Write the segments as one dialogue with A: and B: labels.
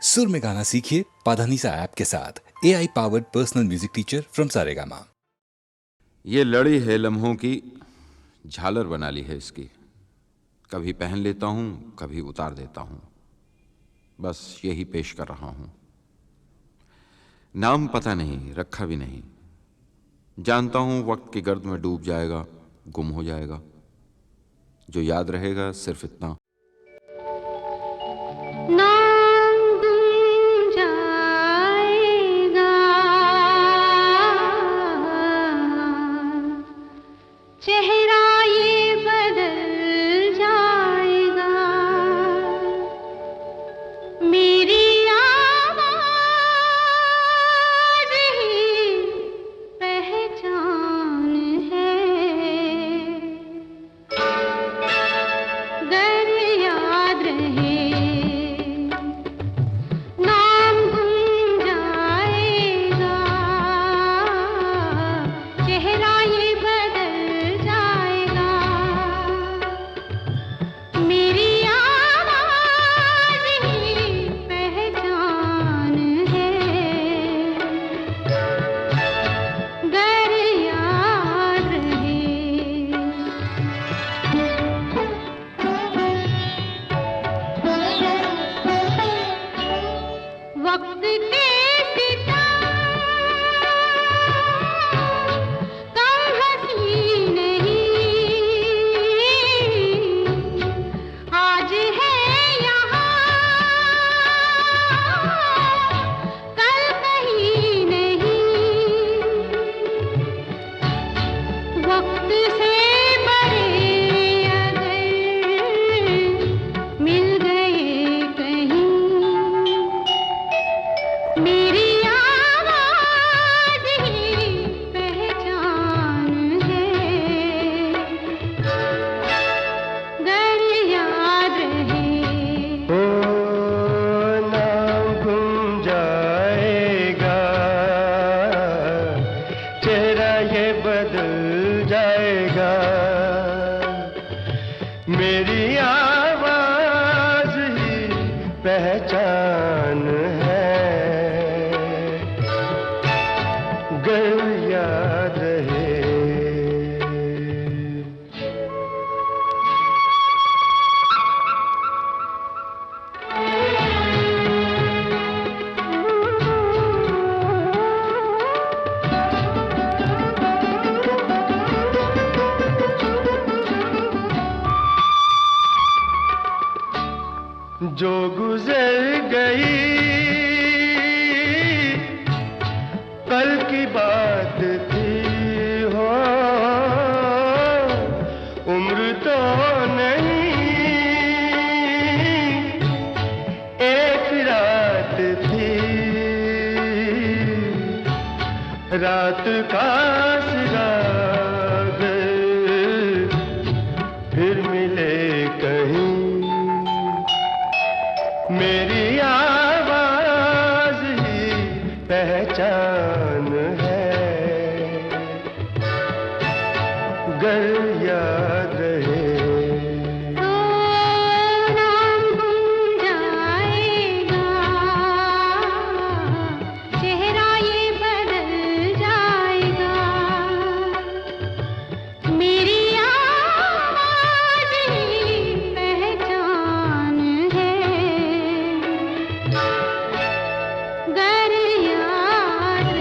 A: सुर में गाना सीखिए पाधानीसा ऐप के साथ। AI powered personal music teacher from Saregama.
B: ये लड़ी है लम्हों की, झालर बना ली है इसकी। कभी पहन लेता हूँ, कभी उतार देता हूँ, बस यही पेश कर रहा हूँ। नाम पता नहीं, रखा भी नहीं। जानता हूँ वक्त की गर्द में डूब जाएगा, गुम हो जाएगा। जो याद रहेगा सिर्फ इतना,
C: मेरी आवाज ही पहचान है, गर याद रहे। जो गुजर गई कल की बात थी, हो उम्र तो नहीं एक रात थी, रात का सिराग फिर मिले कहीं। मेरी आवाज ही पहचान है, गर याद रहे।
D: गर याद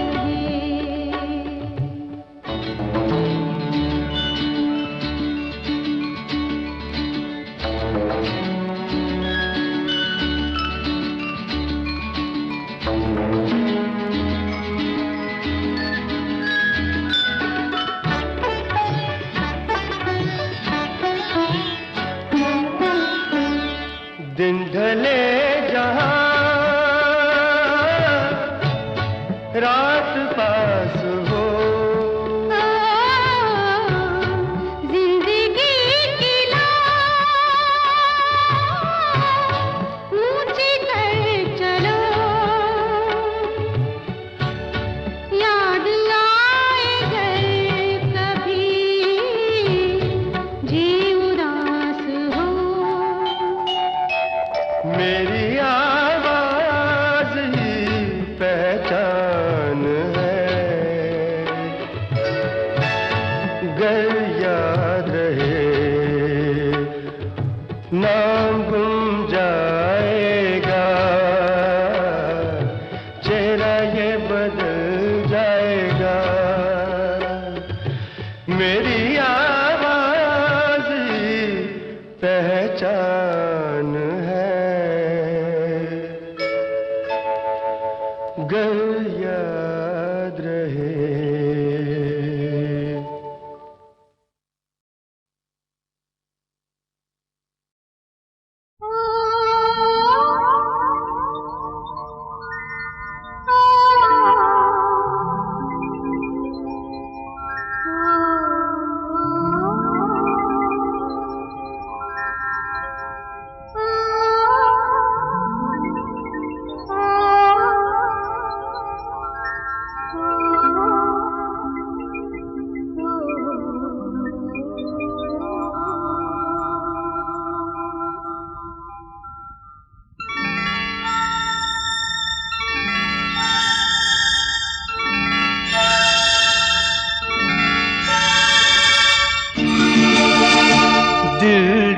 C: अगर याद रहे।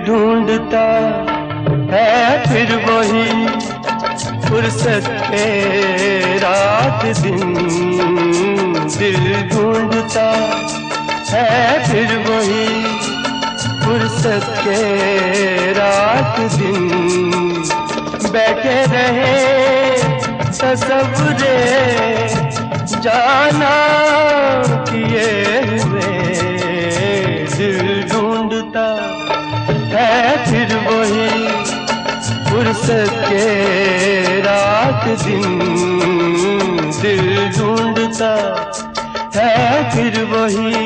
C: ढूंढता है फिर वही फुर्सत के रात दिन। दिल ढूंढता है फिर वही फुर्सत के रात दिन। बैठे रहे तसव्वुरे जाना किए हुए। दिल ढूंढता है फिर वही फुर्सत के रात दिन। दिल ढूंढता है फिर वही।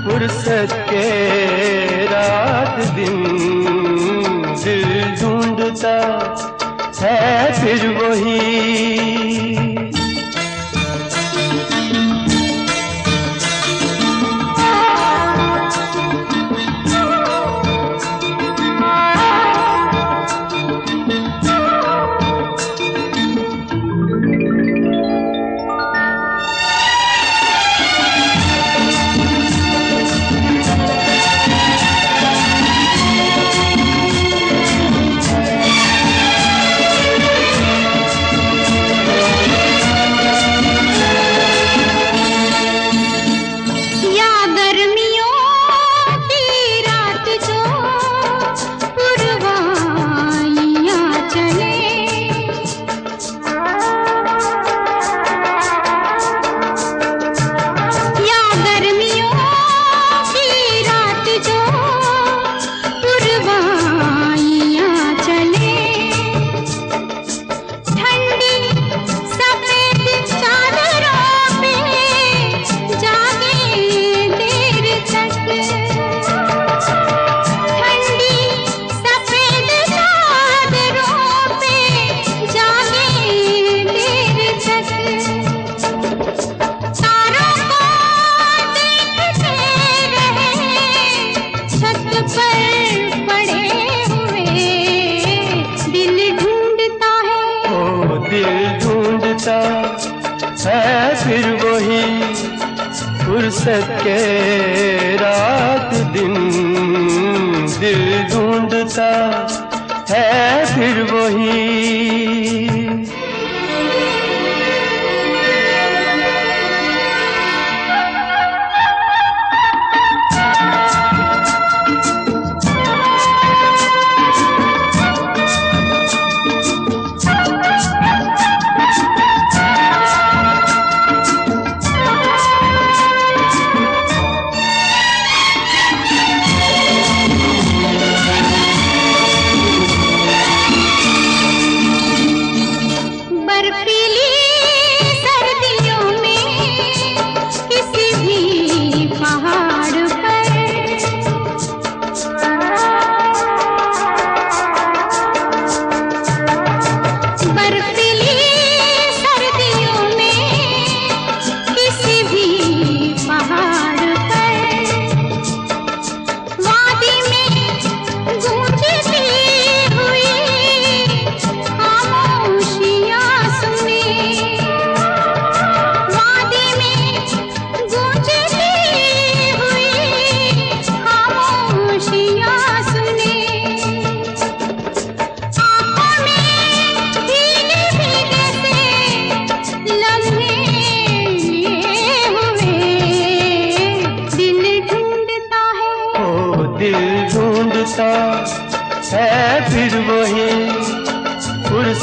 C: फुर्सत के रात दिन। दिल ढूंढता है फिर वही। है फिर वही फुर्सत के रात दिन। दिल ढूंढता है फिर वही।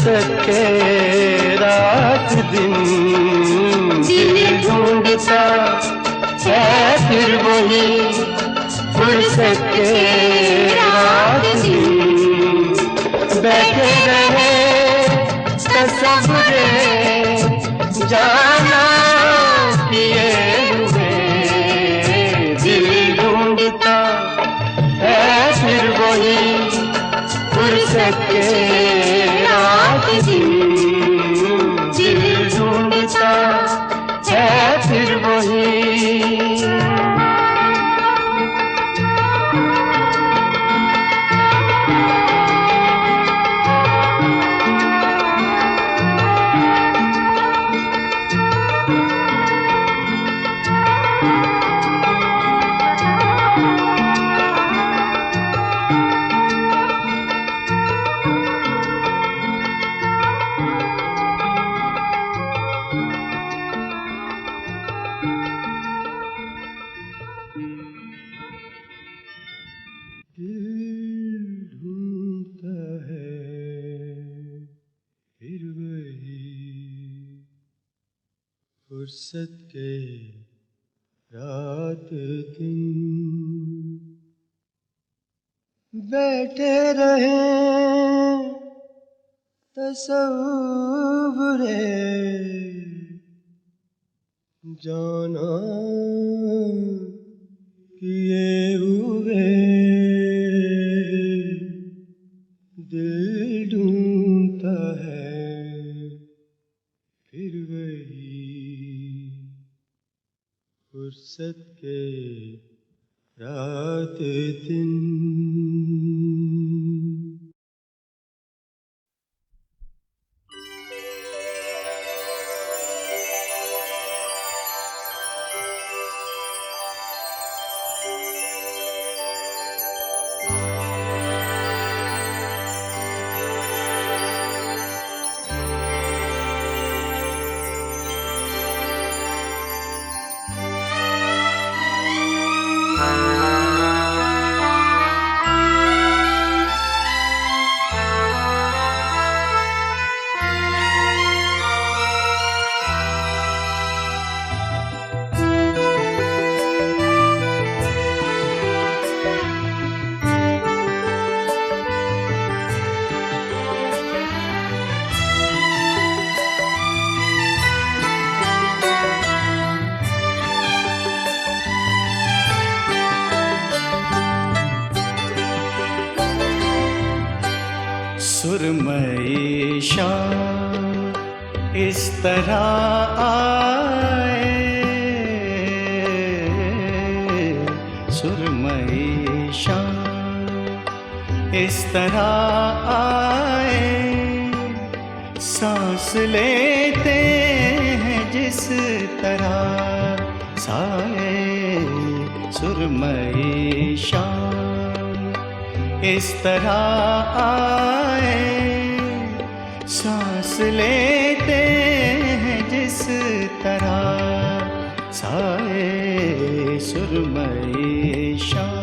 C: फुर्सत के रात दिन दिल ढूंढता है फिर वही फुर्सत के रात दिन बैठे रहे तसव्वुरे जाना किए हुए दिल ढूंढता है फिर वही फुर्सत के रात दिन दिल ढूंढता है फिर वही फुर्सत के रात दिन बैठे रहे तसव्वुरे जाना किए हुए दिल ढूंढता है फिर वही फुर्सत के रात दिन
D: सुरमई शाम इस तरह आए, सुरमई शाम इस तरह आए, सांस लेते हैं जिस तरह साए, सुरमई शाम इस तरह आए, सांस लेते हैं जिस तरह साए, सुरमई शाम।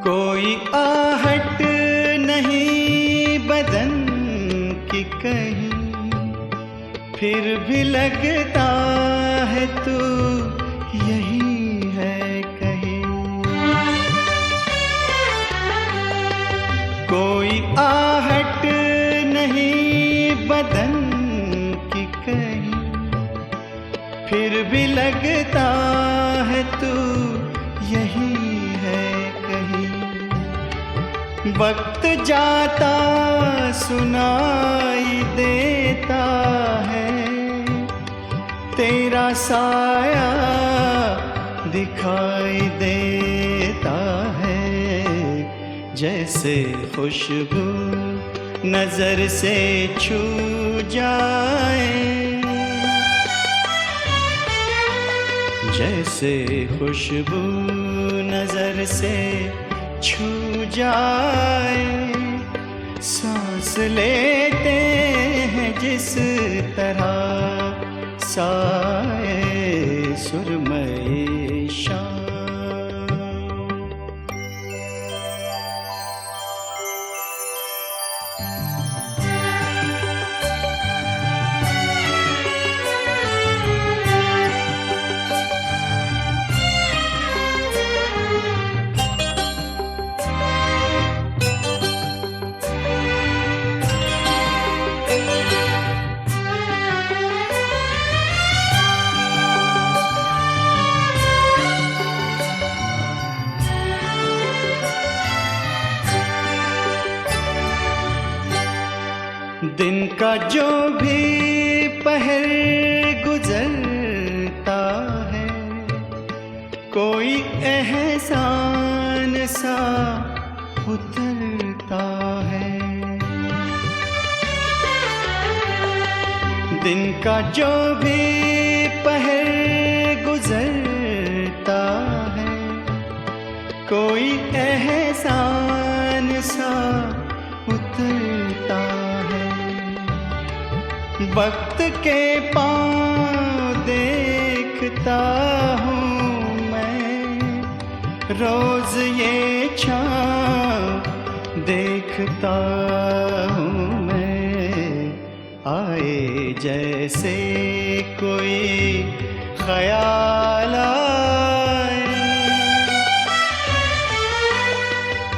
D: कोई आहट नहीं बदन की कहीं, फिर भी लगता है तू यही है कहीं। कोई आहट नहीं बदन की कहीं, फिर भी लगता है तू यही है कहीं। वक्त जाता सुनाई देता है तेरा साया दिखाई देता है, जैसे खुशबू नजर से छू जाए, जैसे खुशबू नजर से छू जाए, सांस लेते हैं जिस तरह साए सुरमई शाम। दिन का जो भी पहर गुजरता है, कोई एहसान सा उतरता है। दिन का जो भी पहर गुजरता है, कोई एहसान सा उतरता है। वक्त के पाँव देखता हूँ मैं, रोज ये छाँव देखता हूँ मैं, आए जैसे कोई ख्याल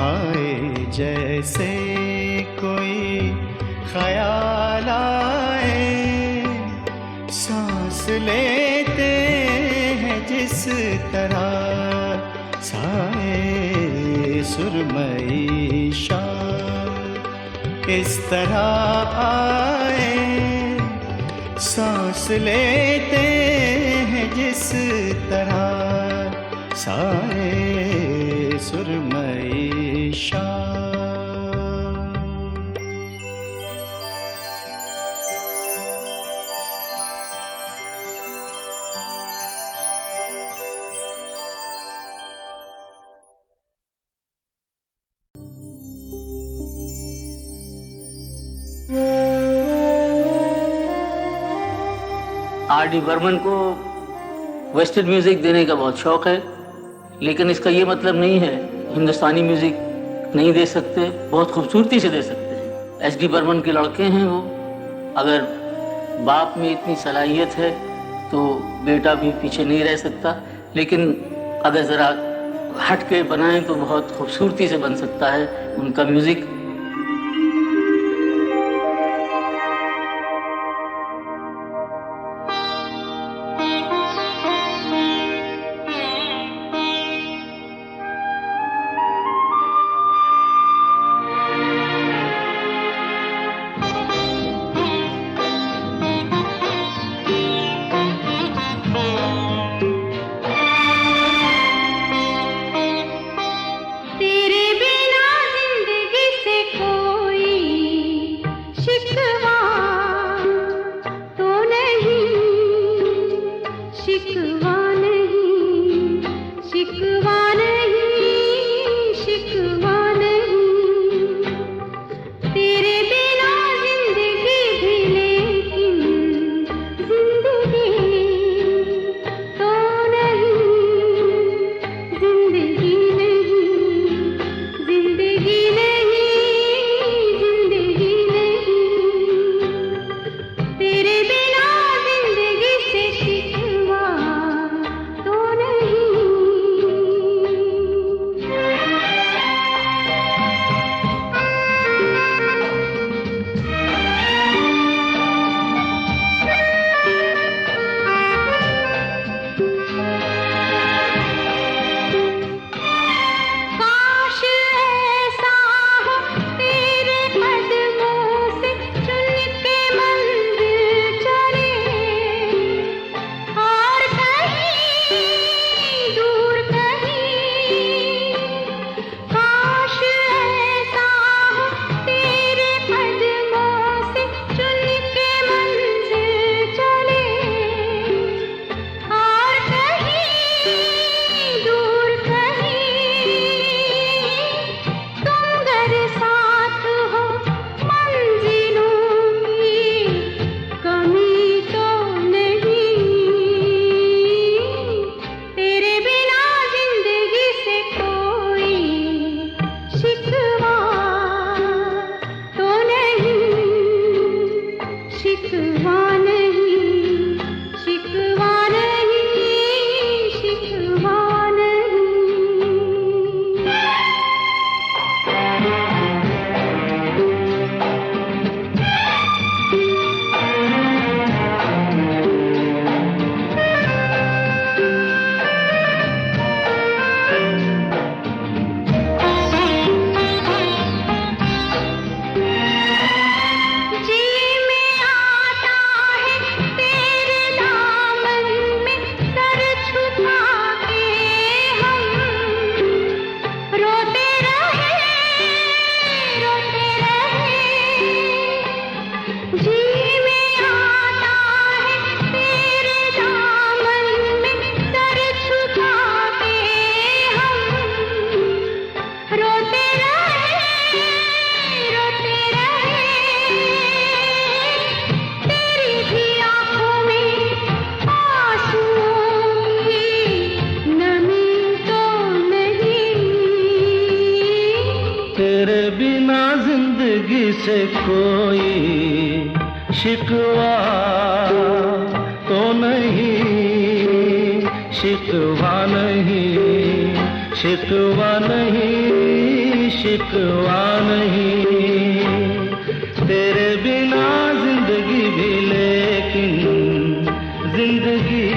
D: आए, जैसे कोई ख्याल आए, सांस लेते हैं जिस तरह साए सुरमई शाम, इस तरह आए, सांस लेते हैं जिस तरह साए सुरमई शाम।
E: आर डी बर्मन को वेस्टर्न म्यूज़िक देने का बहुत शौक़ है, लेकिन इसका ये मतलब नहीं है हिंदुस्तानी म्यूज़िक नहीं दे सकते, बहुत खूबसूरती से दे सकते हैं। एस डी बर्मन के लड़के हैं वो, अगर बाप में इतनी सलाहियत है तो बेटा भी पीछे नहीं रह सकता, लेकिन अगर ज़रा हट के बनाएं तो बहुत खूबसूरती से बन सकता है उनका म्यूज़िक।
F: तेरे बिना जिंदगी से से कोई शिकवा तो नहीं, शिकवा नहीं, शिकवा नहीं, शिकवा नहीं। तेरे बिना जिंदगी भी लेकिन जिंदगी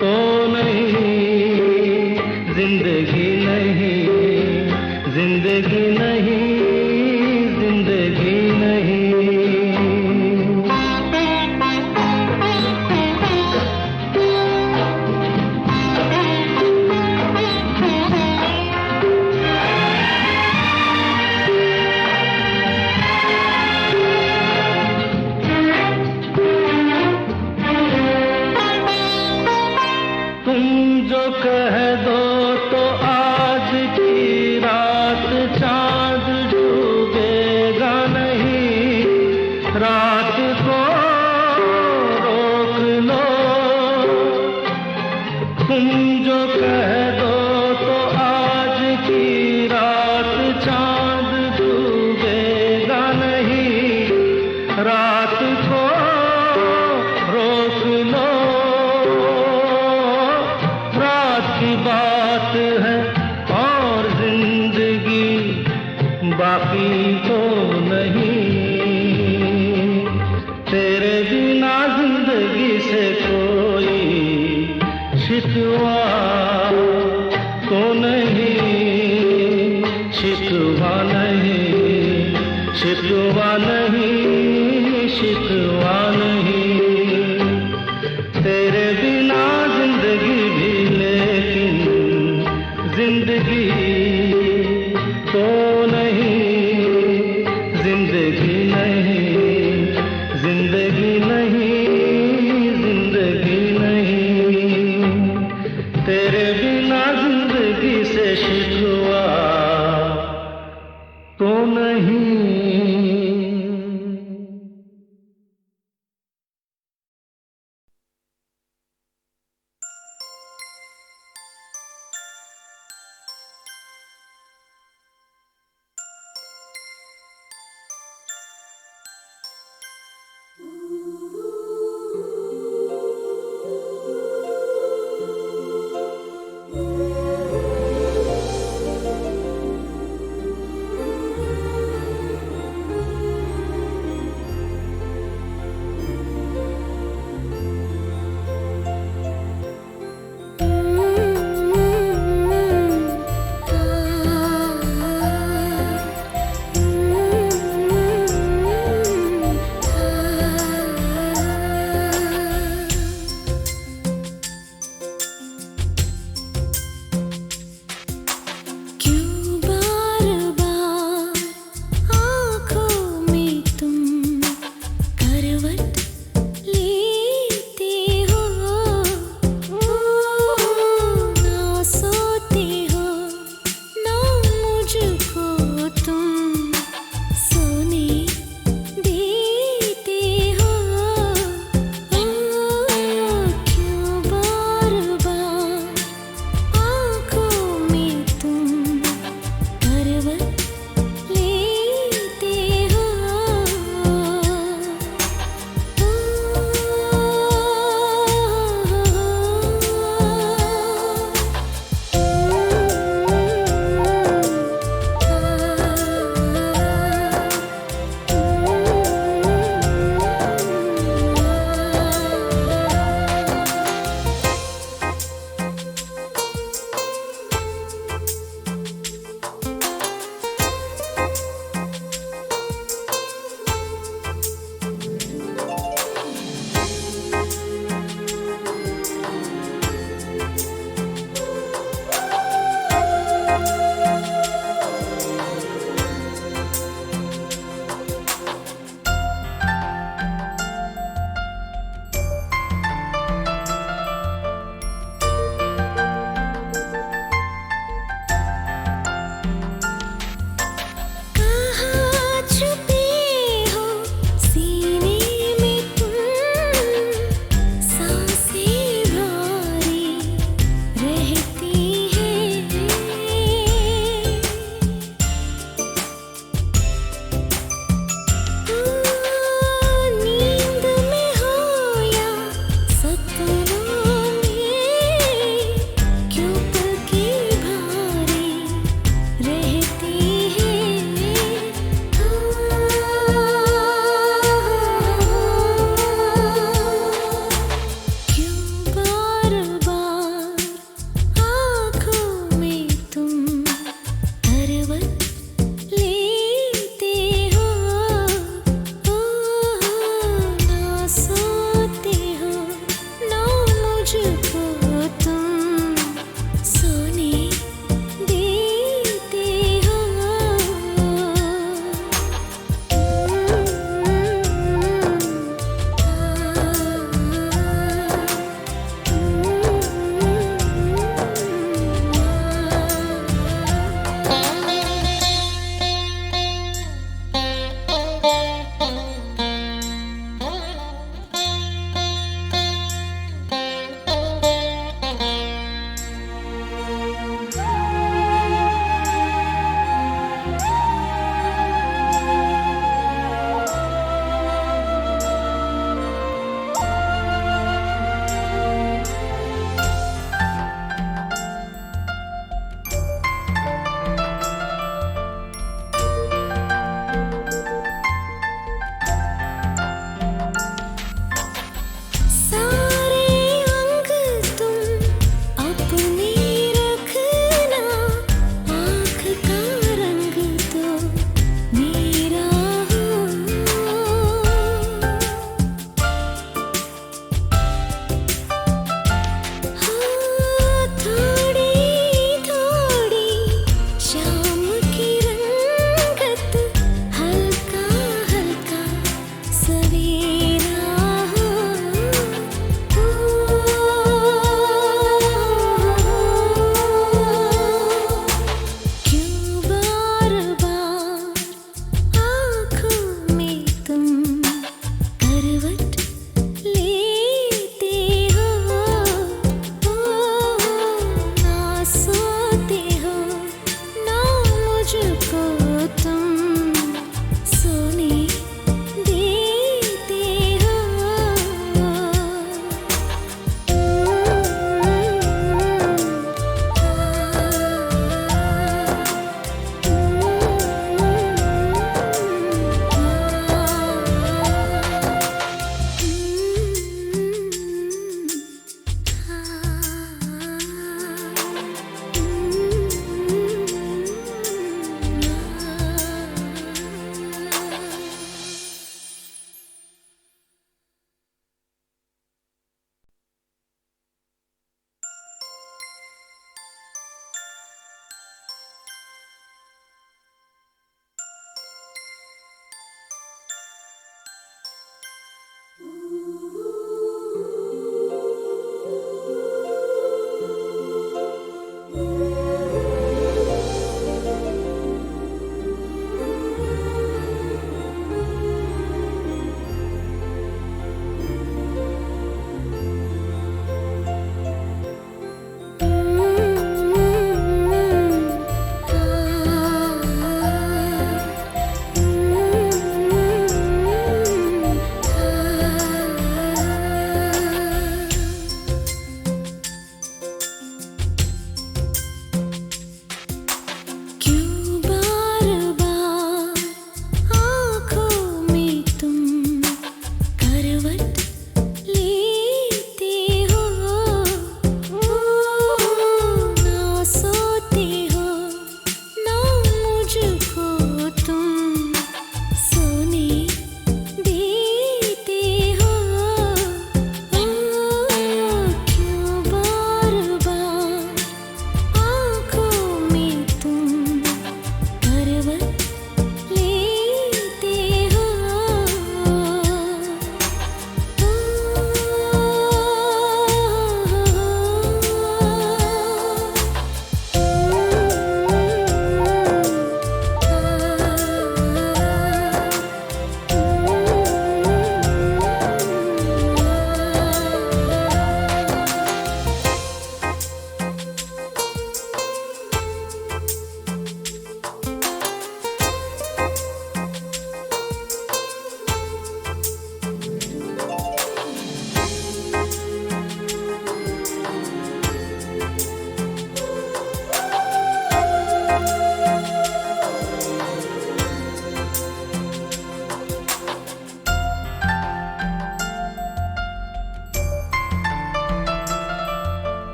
F: तो नहीं, जिंदगी नहीं, जिंदगी नहीं, जिंदगी नहीं। तुम जो कह दो तो आज की रात चांद डूबेगा नहीं, रात को रोक लो। तुम जो कह दो तो आज की रात चांद डूबेगा नहीं, रात को रोक लो। रात की बात है और जिंदगी बाकी तो नहीं। तेरे बिना जिंदगी से कोई शिकवा तो नहीं, शिकवा नहीं, शिकवा नहीं, शिकवा नहीं। तेरे बिना जिंदगी भी लेकिन जिंदगी तो नहीं, जिंदगी नहीं, जिंदगी नहीं, जिंदगी नहीं।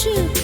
G: मुझको